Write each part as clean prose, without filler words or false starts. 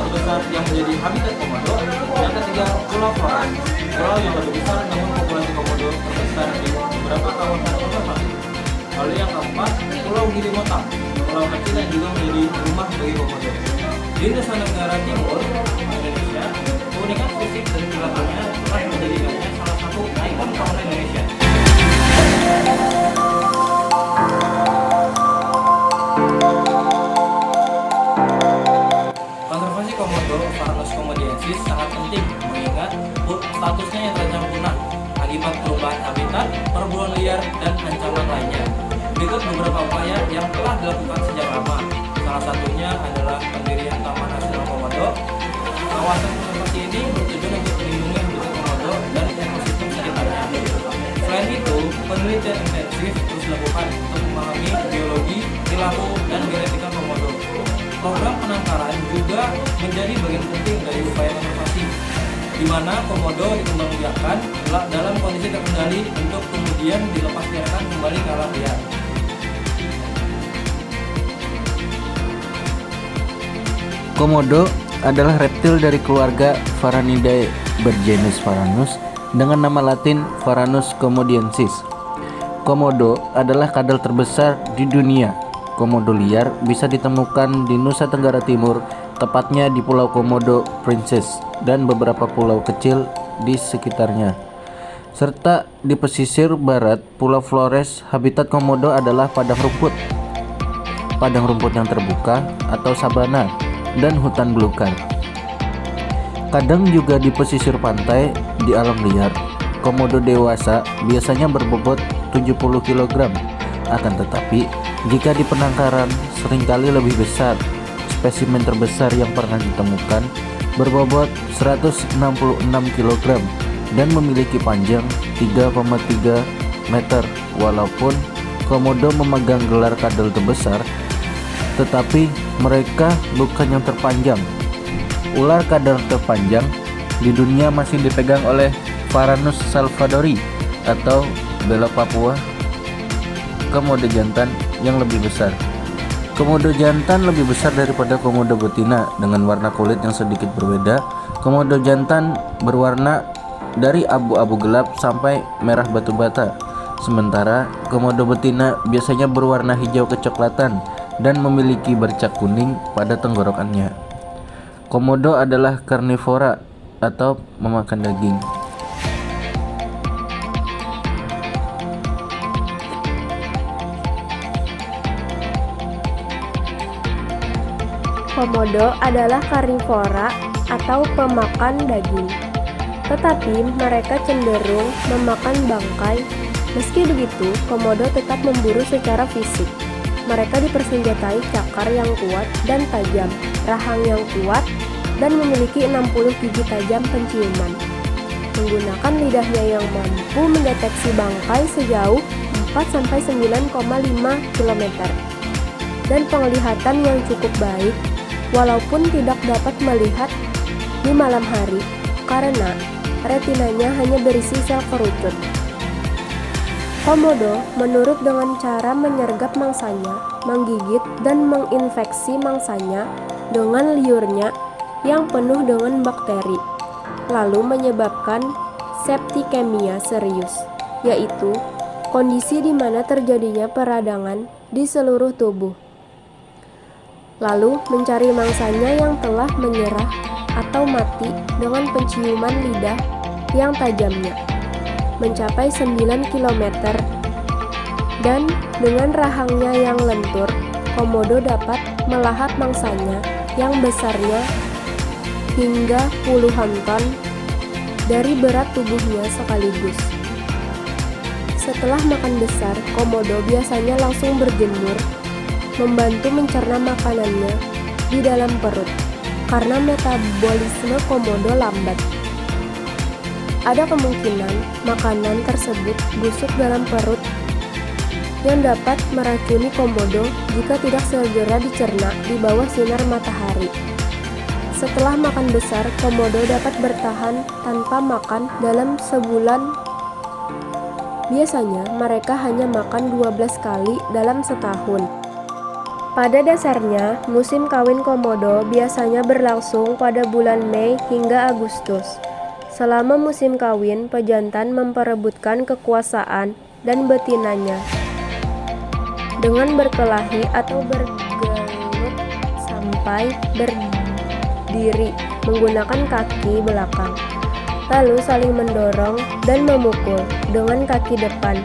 terbesar yang menjadi habitat komodo. Yang ketiga, Pulau Flores, pulau yang lebih besar namun populasi komodo terbesar di beberapa kawasan konservasi. Lalu yang keempat, Pulau Gili Motang, pulau kecil yang juga menjadi rumah bagi komodo. Di Nusa Tenggara Timur, Indonesia, keunikan fisik dan perilakunya telah menjadikannya salah satu ikon fauna Indonesia. Konservasi komodo Varanus comodiensis sangat penting mengingat statusnya yang terancam punah akibat perubahan habitat, perburuan liar, dan ancaman lainnya. Berikut beberapa upaya yang telah dilakukan sejak lama. Salah satunya adalah pendirian Taman Nasional Komodo. Kawasan konservasi ini bertujuan untuk melindungi habitat komodo dan ekosistem sekitarnya. Selain itu, penelitian intensif terus dilakukan untuk memahami biologi, perilaku, dan genetika komodo. Program penangkaran juga menjadi bagian penting dari upaya konservasi, di mana komodo dikembangbiakkan dalam kondisi terkendali untuk kemudian dilepasliarkan kembali ke alam liar. Komodo adalah reptil dari keluarga Varanidae bergenus Varanus dengan nama latin Varanus comodiensis. Komodo adalah kadal terbesar di dunia. Komodo liar bisa ditemukan di Nusa Tenggara Timur, tepatnya di Pulau Komodo Princess dan beberapa pulau kecil di sekitarnya. Serta di pesisir barat Pulau Flores, habitat komodo adalah padang rumput yang terbuka atau sabana, dan hutan belukar. Kadang juga di pesisir pantai di alam liar. Komodo dewasa biasanya berbobot 70 kg. Akan tetapi, jika di penangkaran seringkali lebih besar. Spesimen terbesar yang pernah ditemukan berbobot 166 kg dan memiliki panjang 3,3 meter. Walaupun komodo memegang gelar kadal terbesar, tetapi mereka bukan yang terpanjang. Ular kadal terpanjang di dunia masih dipegang oleh Varanus salvadori atau bela Papua, komodo jantan yang lebih besar. Komodo jantan lebih besar daripada komodo betina dengan warna kulit yang sedikit berbeda. Komodo jantan berwarna dari abu-abu gelap sampai merah batu bata, sementara komodo betina biasanya berwarna hijau kecoklatan dan memiliki bercak kuning pada tenggorokannya. Komodo adalah karnivora atau memakan daging. Komodo adalah karnivora atau pemakan daging, tetapi mereka cenderung memakan bangkai. Meski begitu, komodo tetap memburu secara fisik. Mereka dipersenjatai cakar yang kuat dan tajam, rahang yang kuat, dan memiliki 60 gigi tajam penciuman. Menggunakan lidahnya yang mampu mendeteksi bangkai sejauh 4-9,5 km dan penglihatan yang cukup baik, walaupun tidak dapat melihat di malam hari karena retinanya hanya berisi sel kerucut. Komodo menurut dengan cara menyergap mangsanya, menggigit dan menginfeksi mangsanya dengan liurnya yang penuh dengan bakteri, lalu menyebabkan septikemia serius, yaitu kondisi di mana terjadinya peradangan di seluruh tubuh. Lalu mencari mangsanya yang telah menyerah atau mati dengan penciuman lidah yang tajamnya mencapai 9 km, dan dengan rahangnya yang lentur, komodo dapat melahap mangsanya yang besarnya hingga puluhan ton dari berat tubuhnya sekaligus. Setelah makan besar, komodo biasanya langsung berjemur, membantu mencerna makanannya di dalam perut karena metabolisme komodo lambat. Ada kemungkinan makanan tersebut busuk dalam perut yang dapat meracuni komodo jika tidak segera dicerna di bawah sinar matahari. Setelah makan besar, komodo dapat bertahan tanpa makan dalam sebulan. Biasanya mereka hanya makan 12 kali dalam setahun. Pada dasarnya, musim kawin komodo biasanya berlangsung pada bulan Mei hingga Agustus. Selama musim kawin, pejantan memperebutkan kekuasaan dan betinanya dengan berkelahi atau bergelut sampai berdiri menggunakan kaki belakang, lalu saling mendorong dan memukul dengan kaki depan,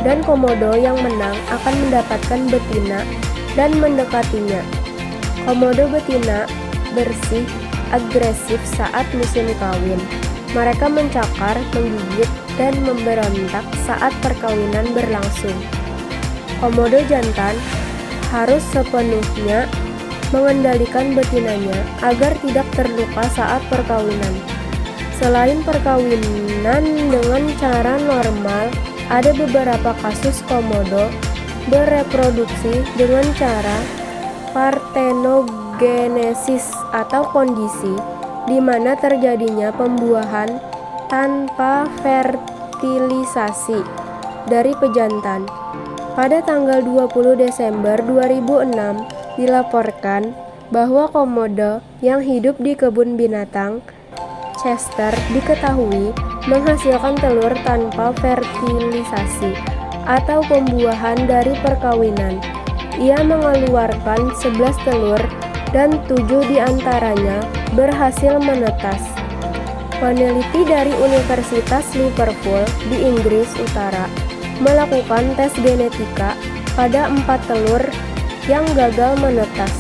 dan komodo yang menang akan mendapatkan betina dan mendekatinya. Komodo betina bersih agresif saat musim kawin. Mereka mencakar, menggigit, dan memberontak saat perkawinan berlangsung. Komodo jantan harus sepenuhnya mengendalikan betinanya agar tidak terluka saat perkawinan. Selain perkawinan dengan cara normal, ada beberapa kasus komodo bereproduksi dengan cara partenogenesis atau kondisi di mana terjadinya pembuahan tanpa fertilisasi dari pejantan. Pada tanggal 20 Desember 2006 dilaporkan bahwa komodo yang hidup di kebun binatang Chester diketahui menghasilkan telur tanpa fertilisasi atau pembuahan dari perkawinan. Ia mengeluarkan 11 telur dan 7 diantaranya berhasil menetas. Peneliti dari Universitas Liverpool di Inggris Utara melakukan tes genetika pada 4 telur yang gagal menetas.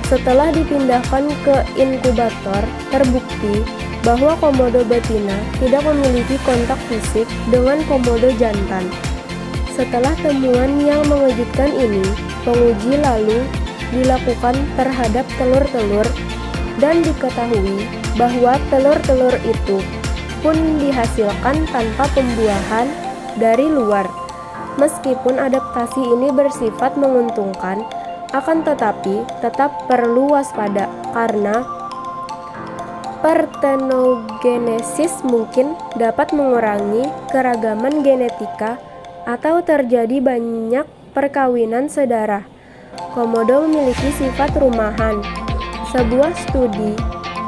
Setelah dipindahkan ke inkubator, terbukti bahwa komodo betina tidak memiliki kontak fisik dengan komodo jantan. Setelah temuan yang mengejutkan ini, penguji lalu dilakukan terhadap telur-telur dan diketahui bahwa telur-telur itu pun dihasilkan tanpa pembuahan dari luar. Meskipun adaptasi ini bersifat menguntungkan, akan tetapi tetap perlu waspada karena partenogenesis mungkin dapat mengurangi keragaman genetika atau terjadi banyak perkawinan sedarah. Komodo memiliki sifat rumahan. Sebuah studi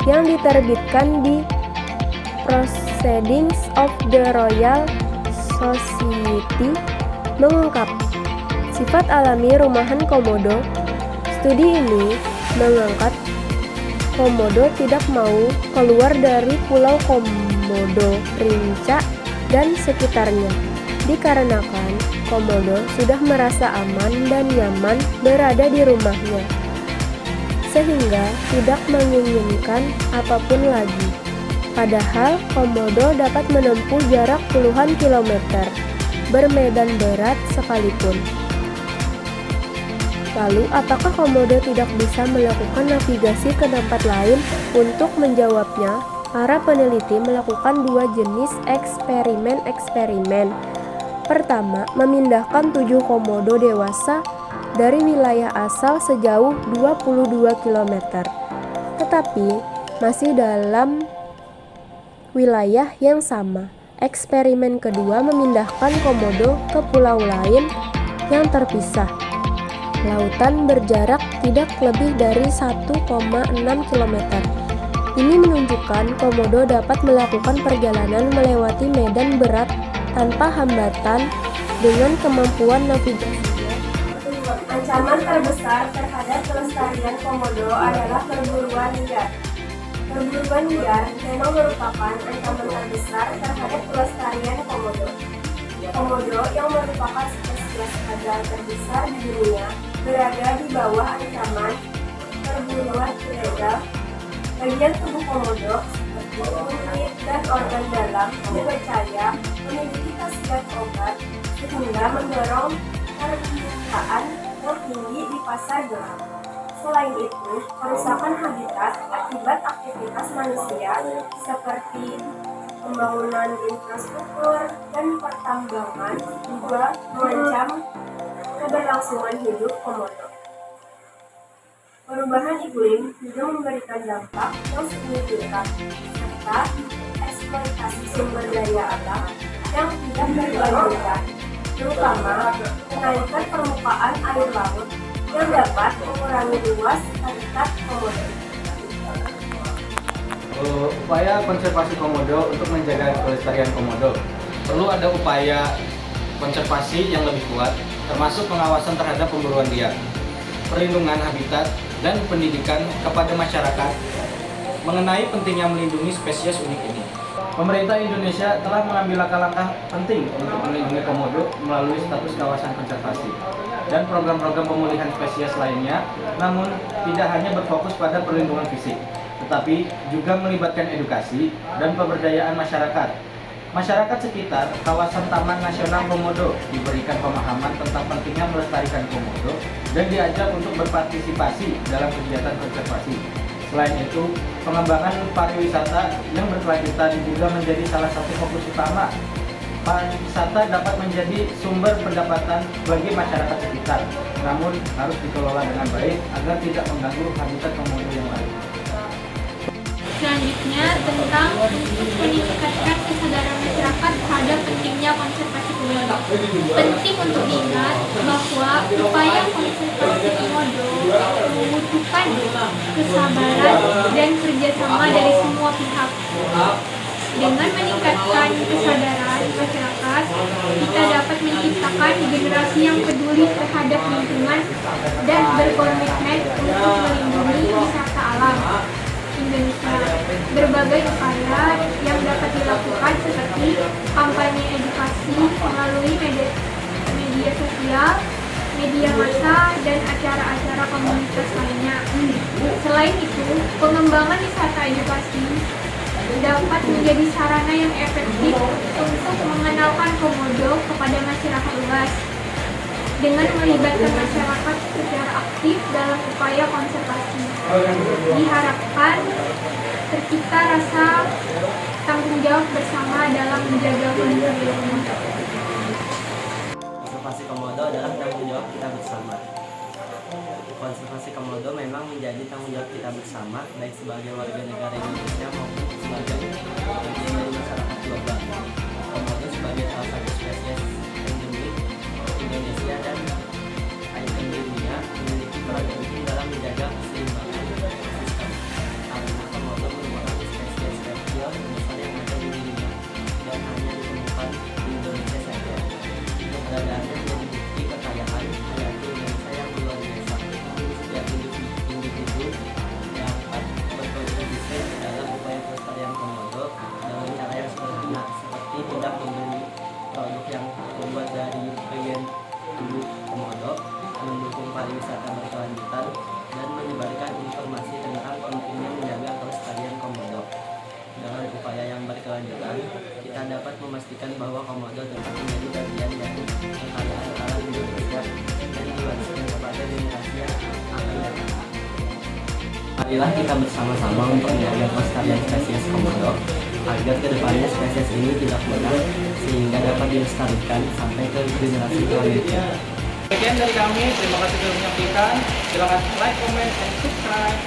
yang diterbitkan di Proceedings of the Royal Society mengungkap sifat alami rumahan komodo. Studi ini mengangkat komodo tidak mau keluar dari Pulau Komodo, Rinca, dan sekitarnya, dikarenakan komodo sudah merasa aman dan nyaman berada di rumahnya, sehingga tidak menginginkan apapun lagi. Padahal komodo dapat menempuh jarak puluhan kilometer, bermedan berat sekalipun. Lalu, apakah komodo tidak bisa melakukan navigasi ke tempat lain? Untuk menjawabnya, para peneliti melakukan 2 jenis eksperimen. Pertama, memindahkan 7 komodo dewasa dari wilayah asal sejauh 22 km, tetapi masih dalam wilayah yang sama. Eksperimen kedua memindahkan komodo ke pulau lain yang terpisah. Lautan berjarak tidak lebih dari 1,6 km. Ini menunjukkan komodo dapat melakukan perjalanan melewati medan berat tanpa hambatan dengan kemampuan navigasinya. Ancaman terbesar terhadap kelestarian komodo adalah perburuan liar. Perburuan liar memang merupakan ancaman terbesar terhadap kelestarian komodo. Komodo yang merupakan spesies hadal terbesar di dunia berada di bawah ancaman perburuan ilegal. Bagian tubuh komodo seperti kulit dan organ dalam dipercaya memiliki khasiat obat sehingga mendorong permintaan yang tinggi di pasar gelap. Selain itu, kerusakan habitat akibat aktivitas manusia seperti pembangunan infrastruktur dan pertambangan juga mengancam keberlangsungan hidup komodo. Perubahan iklim juga memberikan dampak yang signifikan, serta eksploitasi sumber daya alam yang tidak terbarukan, terutama kenaikan permukaan air laut yang dapat mengurangi luas habitat komodo. Upaya konservasi komodo untuk menjaga kelestarian komodo. Perlu ada upaya konservasi yang lebih kuat, termasuk pengawasan terhadap pemburuan liar, perlindungan habitat, dan pendidikan kepada masyarakat mengenai pentingnya melindungi spesies unik ini. Pemerintah Indonesia telah mengambil langkah-langkah penting untuk melindungi komodo melalui status kawasan konservasi dan program-program pemulihan spesies lainnya, namun tidak hanya berfokus pada perlindungan fisik, tetapi juga melibatkan edukasi dan pemberdayaan masyarakat. Masyarakat sekitar kawasan Taman Nasional Komodo diberikan pemahaman tentang pentingnya melestarikan komodo dan diajak untuk berpartisipasi dalam kegiatan konservasi. Selain itu, pengembangan pariwisata yang berkelanjutan juga menjadi salah satu fokus utama. Pariwisata dapat menjadi sumber pendapatan bagi masyarakat sekitar, namun harus dikelola dengan baik agar tidak mengganggu habitat komodo yang lain. Selanjutnya tentang untuk meningkatkan kesadaran masyarakat terhadap pentingnya konservasi komodo. Penting untuk diingat bahwa upaya konservasi komodo membutuhkan kesabaran dan kerjasama dari semua pihak. Dengan meningkatkan kesadaran masyarakat, kita dapat menciptakan generasi yang peduli terhadap lingkungan dan berkomitmen untuk melindungi wisata alam Indonesia. Berbagai upaya yang dapat dilakukan seperti kampanye edukasi melalui media sosial, media massa, dan acara-acara komunitas lainnya. Selain itu, pengembangan wisata edukasi dapat menjadi sarana yang efektif untuk mengenalkan komodo kepada masyarakat luas. Dengan melibatkan masyarakat secara aktif dalam upaya konservasi, diharapkan tercipta rasa tanggung jawab bersama dalam menjaga kelestarian. Konservasi komodo adalah tanggung jawab kita bersama. Konservasi komodo memang menjadi tanggung jawab kita bersama, baik sebagai warga negara Indonesia maupun sebagai bagian dari masyarakat global. Komodo sebagai salah satu spesies endemik Indonesia dan ikon dunia memiliki peran penting dalam menjaga keseimbangan ekosistem. Karena komodo merupakan spesies reptil terbesar yang ada di dunia dan hanya ditemukan di Indonesia saja. Keberadaannya menjadi bukti kekayaan hayati Indonesia yang luar biasa. Setiap individu dapat berkontribusi dalam upaya pelestarian komodo dengan cara yang sederhana, seperti tidak membeli produk yang terbuat dari bagian tubuh komodo, mendukung pariwisata berkelanjutan, dan menyebarkan informasi tentang pentingnya menjaga kelestarian komodo. Dengan upaya yang berkelanjutan, kita dapat memastikan bahwa komodo tetap menjadi bagian dari kekayaan alam Indonesia dan diwariskan kepada generasi yang akan datang. Marilah kita bersama-sama untuk menjaga kelestarian spesies komodo agar kedepannya spesies ini tidak punah, sehingga dapat dilestarikan sampai ke generasi selanjutnya. Sekian dari kami, terima kasih sudah menyaksikan. Silakan like, comment, dan subscribe.